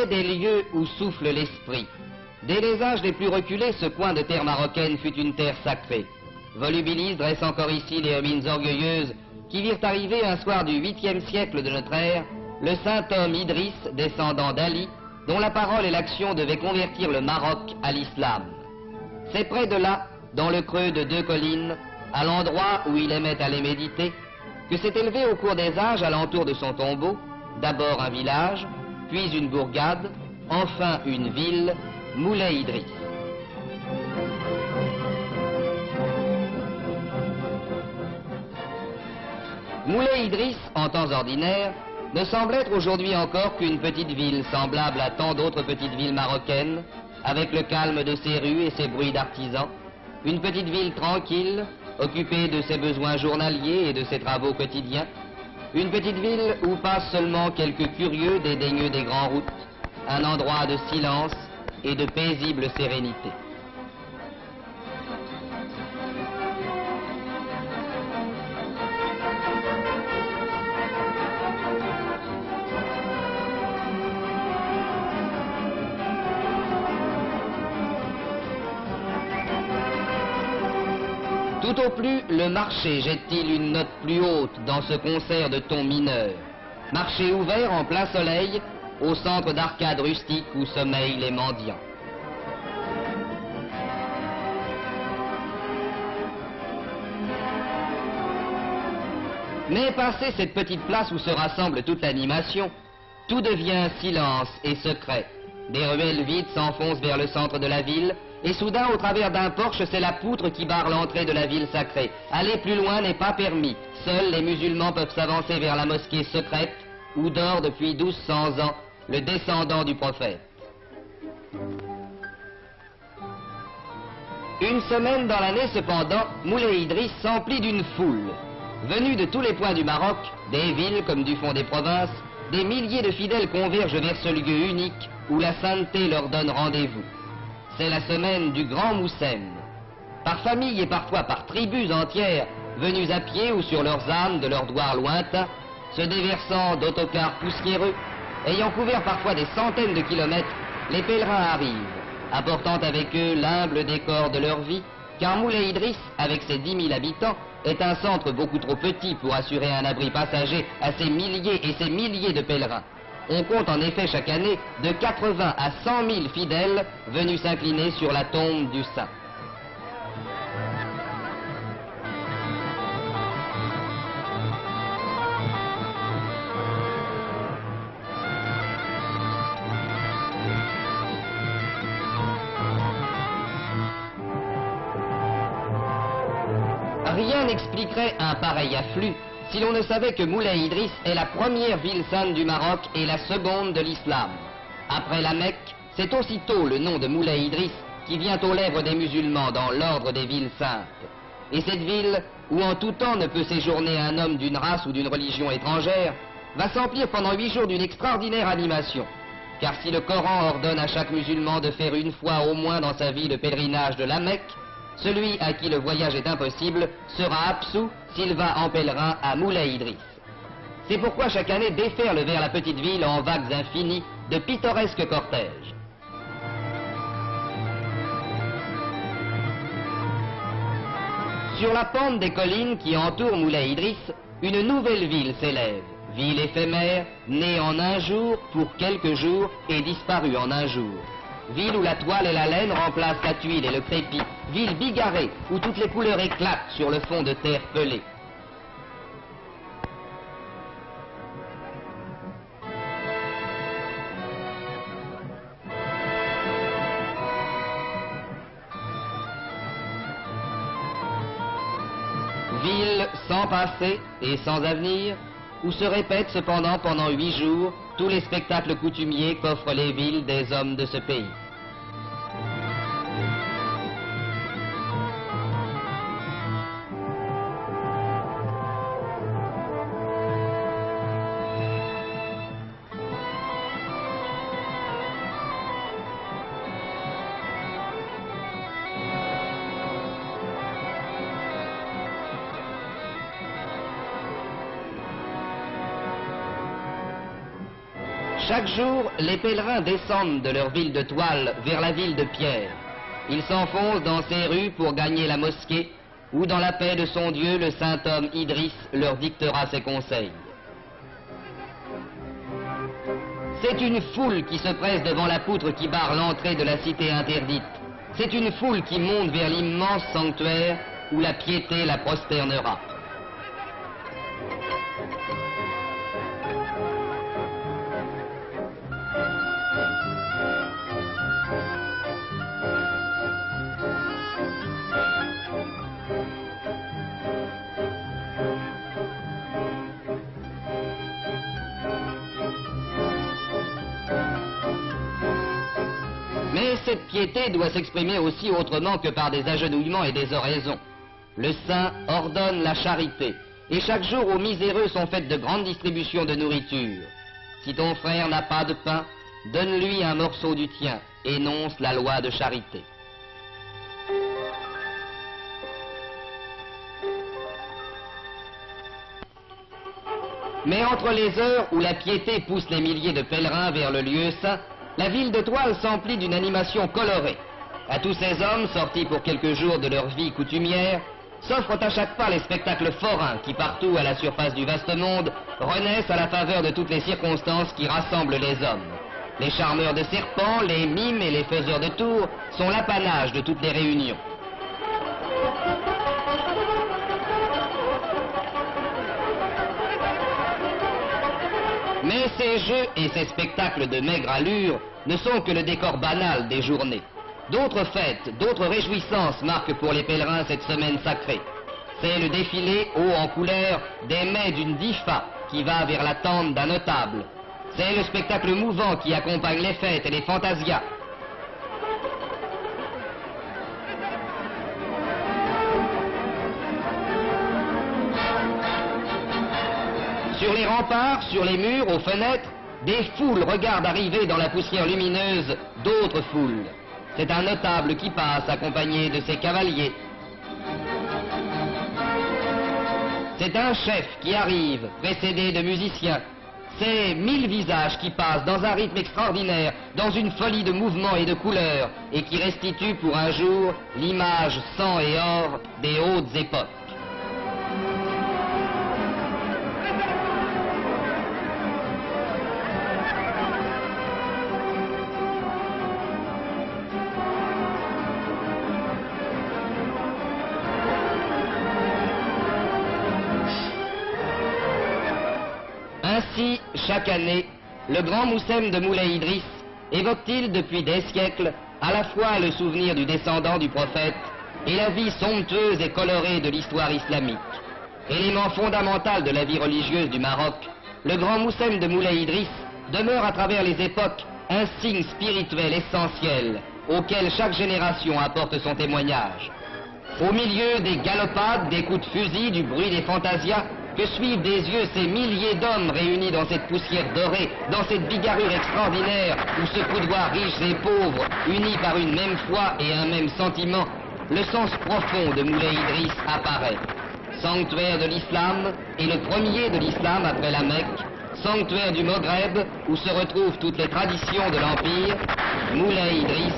est des lieux où souffle l'esprit. Dès les âges les plus reculés, ce coin de terre marocaine fut une terre sacrée. Volubilis dresse encore ici les homines orgueilleuses qui virent arriver un soir du 8e siècle de notre ère le saint homme Idriss, descendant d'Ali, dont la parole et l'action devaient convertir le Maroc à l'islam. C'est près de là, dans le creux de 2 collines, à l'endroit où il aimait aller méditer, que s'est élevé au cours des âges alentour de son tombeau, d'abord un village, puis une bourgade, enfin une ville, Moulay Idriss. Moulay Idriss, en temps ordinaire, ne semble être aujourd'hui encore qu'une petite ville semblable à tant d'autres petites villes marocaines, avec le calme de ses rues et ses bruits d'artisans, une petite ville tranquille, occupée de ses besoins journaliers et de ses travaux quotidiens, une petite ville où passent seulement quelques curieux dédaigneux des grandes routes, un endroit de silence et de paisible sérénité. Tout au plus, le marché jette-t-il une note plus haute dans ce concert de tons mineurs. Marché ouvert en plein soleil, au centre d'arcades rustiques où sommeillent les mendiants. Mais passé cette petite place où se rassemble toute l'animation, tout devient silence et secret. Des ruelles vides s'enfoncent vers le centre de la ville, et soudain, au travers d'un porche, c'est la poutre qui barre l'entrée de la ville sacrée. Aller plus loin n'est pas permis. Seuls les musulmans peuvent s'avancer vers la mosquée secrète, où dort depuis 1200 ans le descendant du prophète. Une semaine dans l'année, cependant, Moulay Idriss s'emplit d'une foule. Venus de tous les points du Maroc, des villes comme du fond des provinces, des milliers de fidèles convergent vers ce lieu unique où la sainteté leur donne rendez-vous. C'est la semaine du Grand Moussem. Par famille et parfois par tribus entières, venus à pied ou sur leurs ânes de leurs douars lointains, se déversant d'autocars poussiéreux, ayant couvert parfois des centaines de kilomètres, les pèlerins arrivent, apportant avec eux l'humble décor de leur vie, car Moulay Idriss, avec ses 10 000 habitants, est un centre beaucoup trop petit pour assurer un abri passager à ces milliers et ces milliers de pèlerins. On compte en effet chaque année de 80 à 100 000 fidèles venus s'incliner sur la tombe du saint. Rien n'expliquerait un pareil afflux si l'on ne savait que Moulay Idriss est la première ville sainte du Maroc et la seconde de l'islam. Après la Mecque, c'est aussitôt le nom de Moulay Idriss qui vient aux lèvres des musulmans dans l'ordre des villes saintes. Et cette ville, où en tout temps ne peut séjourner un homme d'une race ou d'une religion étrangère, va s'emplir pendant 8 jours d'une extraordinaire animation. Car si le Coran ordonne à chaque musulman de faire une fois au moins dans sa vie le pèlerinage de la Mecque, celui à qui le voyage est impossible sera absous s'il va en pèlerin à Moulay Idriss. C'est pourquoi chaque année déferle vers la petite ville en vagues infinies de pittoresques cortèges. Sur la pente des collines qui entourent Moulay Idriss, une nouvelle ville s'élève. Ville éphémère, née en un jour, pour quelques jours, et disparue en un jour. Ville où la toile et la laine remplacent la tuile et le crépi. Ville bigarrée, où toutes les couleurs éclatent sur le fond de terre pelée. Ville sans passé et sans avenir, où se répètent cependant pendant 8 jours tous les spectacles coutumiers qu'offrent les villes des hommes de ce pays. Chaque jour, les pèlerins descendent de leur ville de toile vers la ville de pierre. Ils s'enfoncent dans ces rues pour gagner la mosquée, où dans la paix de son Dieu, le saint homme Idriss leur dictera ses conseils. C'est une foule qui se presse devant la poutre qui barre l'entrée de la cité interdite. C'est une foule qui monte vers l'immense sanctuaire où la piété la prosternera. Mais cette piété doit s'exprimer aussi autrement que par des agenouillements et des oraisons. Le saint ordonne la charité, et chaque jour aux miséreux sont faites de grandes distributions de nourriture. Si ton frère n'a pas de pain, donne-lui un morceau du tien, énonce la loi de charité. Mais entre les heures où la piété pousse les milliers de pèlerins vers le lieu saint, la ville de toile s'emplit d'une animation colorée. À tous ces hommes, sortis pour quelques jours de leur vie coutumière, s'offrent à chaque pas les spectacles forains qui, partout à la surface du vaste monde, renaissent à la faveur de toutes les circonstances qui rassemblent les hommes. Les charmeurs de serpents, les mimes et les faiseurs de tours sont l'apanage de toutes les réunions. Mais ces jeux et ces spectacles de maigre allure ne sont que le décor banal des journées. D'autres fêtes, d'autres réjouissances marquent pour les pèlerins cette semaine sacrée. C'est le défilé haut en couleur des mets d'une difa qui va vers la tente d'un notable. C'est le spectacle mouvant qui accompagne les fêtes et les fantasias. Sur les remparts, sur les murs, aux fenêtres, des foules regardent arriver dans la poussière lumineuse d'autres foules. C'est un notable qui passe accompagné de ses cavaliers. C'est un chef qui arrive, précédé de musiciens. C'est 1000 visages qui passent dans un rythme extraordinaire, dans une folie de mouvements et de couleurs, et qui restituent pour un jour l'image sang et or des hautes époques. Ainsi, chaque année, le grand Moussem de Moulay Idriss évoque-t-il depuis des siècles à la fois le souvenir du descendant du prophète et la vie somptueuse et colorée de l'histoire islamique. Élément fondamental de la vie religieuse du Maroc, le grand Moussem de Moulay Idriss demeure à travers les époques un signe spirituel essentiel auquel chaque génération apporte son témoignage. Au milieu des galopades, des coups de fusil, du bruit des fantasias, que suivent des yeux ces milliers d'hommes réunis dans cette poussière dorée, dans cette bigarrure extraordinaire où se coudoient riches et pauvres, unis par une même foi et un même sentiment, le sens profond de Moulay Idriss apparaît. Sanctuaire de l'islam, et le premier de l'islam après la Mecque, sanctuaire du Maghreb où se retrouvent toutes les traditions de l'Empire, Moulay Idriss,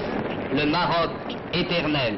le Maroc éternel.